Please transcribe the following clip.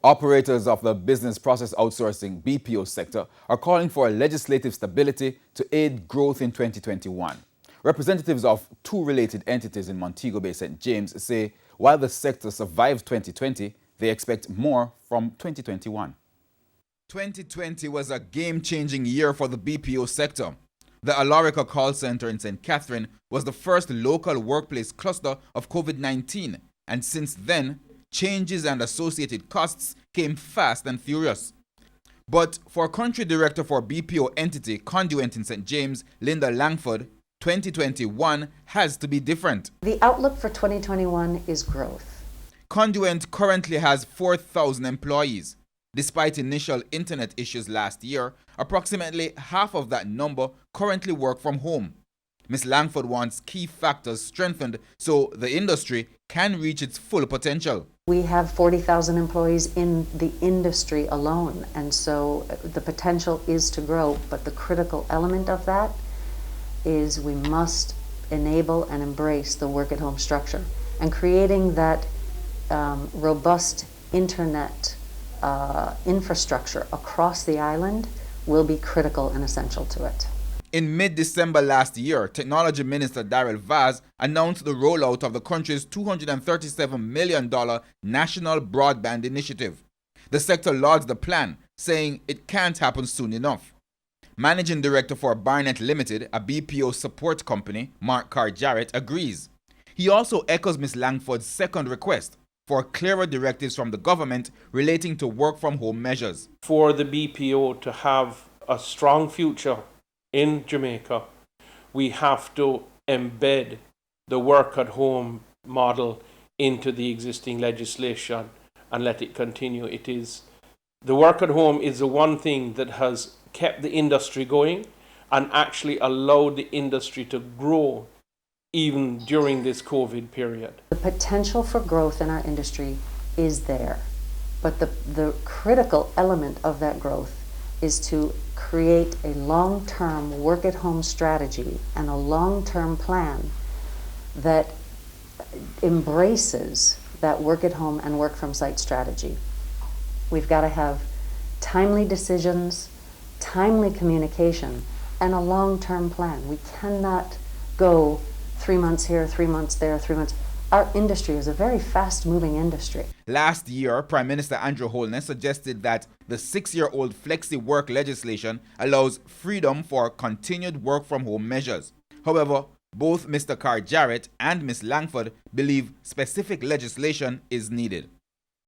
Operators of the business process outsourcing BPO sector are calling for legislative stability to aid growth in 2021. Representatives of two related entities in Montego Bay, St. James say while the sector survived 2020, they expect more from 2021. 2020 was a game-changing year for the BPO sector. The Alorica call center in St. Catherine was the first local workplace cluster of COVID-19, and since then, changes and associated costs came fast and furious. But for Country Director for BPO entity Conduent in St. James, Linda Langford, 2021 has to be different. The outlook for 2021 is growth. Conduent currently has 4,000 employees. Despite initial internet issues last year, approximately half of that number currently work from home. Ms. Langford wants key factors strengthened so the industry can reach its full potential. We have 40,000 employees in the industry alone, and so the potential is to grow, but the critical element of that is we must enable and embrace the work-at-home structure, and creating that robust internet infrastructure across the island will be critical and essential to it. In mid-December last year, Technology Minister Darrell Vaz announced the rollout of the country's $237 million National Broadband Initiative. The sector lauds the plan, saying it can't happen soon enough. Managing Director for Barnett Limited, a BPO support company, Mark Carr Jarrett, agrees. He also echoes Ms. Langford's second request for clearer directives from the government relating to work-from-home measures. For the BPO to have a strong future in Jamaica, we have to embed the work-at-home model into the existing legislation and let it continue. The work-at-home is the one thing that has kept the industry going and actually allowed the industry to grow even during this COVID period. The potential for growth in our industry is there, but the critical element of that growth is to create a long-term work-at-home strategy and a long-term plan that embraces that work-at-home and work-from-site strategy. We've got to have timely decisions, timely communication, and a long-term plan. We cannot go 3 months here, 3 months there, 3 months. Our industry is a very fast-moving industry. Last year, Prime Minister Andrew Holness suggested that the 6-year-old flexi work legislation allows freedom for continued work-from-home measures. However, both Mr. Carr Jarrett and Ms. Langford believe specific legislation is needed.